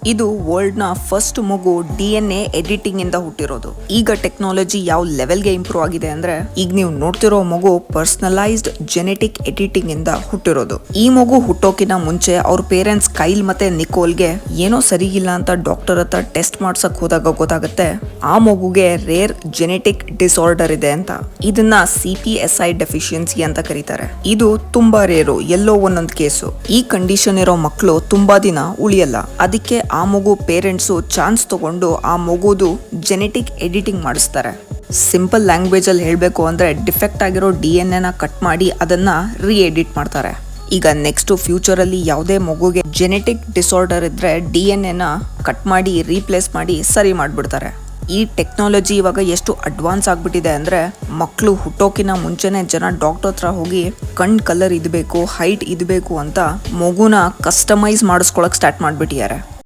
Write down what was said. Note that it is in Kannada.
ಇದು ವರ್ಲ್ಡ್ ನ ಫಸ್ಟ್ ಮಗು DNA ಎಡಿಟಿಂಗ್ ಇಂದ ಹುಟ್ಟಿರೋದು. ಈಗ ಟೆಕ್ನಾಲಜಿ ಯಾವ ಲೆವೆಲ್ಗೆ ಇಂಪ್ರೂವ್ ಆಗಿದೆ ಅಂದ್ರೆ ಈಗ ನೀವು ನೋಡ್ತಿರೋ ಮಗು ಪರ್ಸನಲೈಸ್ಡ್ ಜೆನೆಟಿಕ್ ಎಡಿಟಿಂಗ್ ಇಂದ ಹುಟ್ಟಿರೋದು. ಈ ಮಗು ಹುಟ್ಟೋಕಿನ ಮುಂಚೆ ಅವ್ರ ಪೇರೆಂಟ್ಸ್ ಕೈಲ್ ಮತ್ತೆ ನಿಕೋಲ್ಗೆ ಏನೋ ಸರಿ ಇಲ್ಲ ಅಂತ ಡಾಕ್ಟರ್ ಹತ್ರ ಟೆಸ್ಟ್ ಮಾಡ್ಸಕ್ ಹೋದಾಗ ಗೊತ್ತಾಗುತ್ತೆ ಆ ಮಗುಗೆ ರೇರ್ ಜೆನೆಟಿಕ್ ಡಿಸಾರ್ಡರ್ ಇದೆ ಅಂತ. ಇದನ್ನ CPSI ಡೆಫಿಷಿಯನ್ಸಿ ಅಂತ ಕರೀತಾರೆ. ಇದು ತುಂಬಾ ರೇರು, ಎಲ್ಲೋ ಒಂದೊಂದು ಕೇಸು. ಈ ಕಂಡೀಷನ್ ಇರೋ ಮಕ್ಕಳು ತುಂಬಾ ದಿನ ಉಳಿಯಲ್ಲ. ಅದಕ್ಕೆ ಆ ಮಗು ಪೇರೆಂಟ್ಸು ಚಾನ್ಸ್ ತಗೊಂಡು ಆ ಮಗುದು ಜೆನೆಟಿಕ್ ಎಡಿಟಿಂಗ್ ಮಾಡಿಸ್ತಾರೆ. ಸಿಂಪಲ್ ಲ್ಯಾಂಗ್ವೇಜ್ ಅಲ್ಲಿ ಹೇಳಬೇಕು ಅಂದ್ರೆ ಡಿಫೆಕ್ಟ್ ಆಗಿರೋ DNA ನ ಕಟ್ ಮಾಡಿ ಅದನ್ನ ಎಡಿಟ್ ಮಾಡ್ತಾರೆ. ಈಗ ನೆಕ್ಸ್ಟ್ ಫ್ಯೂಚರ್ ಅಲ್ಲಿ ಯಾವುದೇ ಮಗುಗೆ ಜೆನೆಟಿಕ್ ಡಿಸಾರ್ಡರ್ ಇದ್ರೆ DNA ನ ಕಟ್ ಮಾಡಿ ರೀಪ್ಲೇಸ್ ಮಾಡಿ ಸರಿ ಮಾಡ್ಬಿಡ್ತಾರೆ. ಈ ಟೆಕ್ನಾಲಜಿ ಇವಾಗ ಎಷ್ಟು ಅಡ್ವಾನ್ಸ್ ಆಗ್ಬಿಟ್ಟಿದೆ ಅಂದ್ರೆ ಮಕ್ಕಳು ಹುಟ್ಟೋಕಿನ ಮುಂಚೆನೆ ಜನ ಡಾಕ್ಟರ್ ಹತ್ರ ಹೋಗಿ ಕಣ್ ಕಲರ್ ಇದ್ಬೇಕು, ಹೈಟ್ ಇದ್ಬೇಕು ಅಂತ ಮಗುನ ಕಸ್ಟಮೈಸ್ ಮಾಡಿಸ್ಕೊಳಕ್ ಸ್ಟಾರ್ಟ್ ಮಾಡ್ಬಿಟ್ಟಿದ್ದಾರೆ.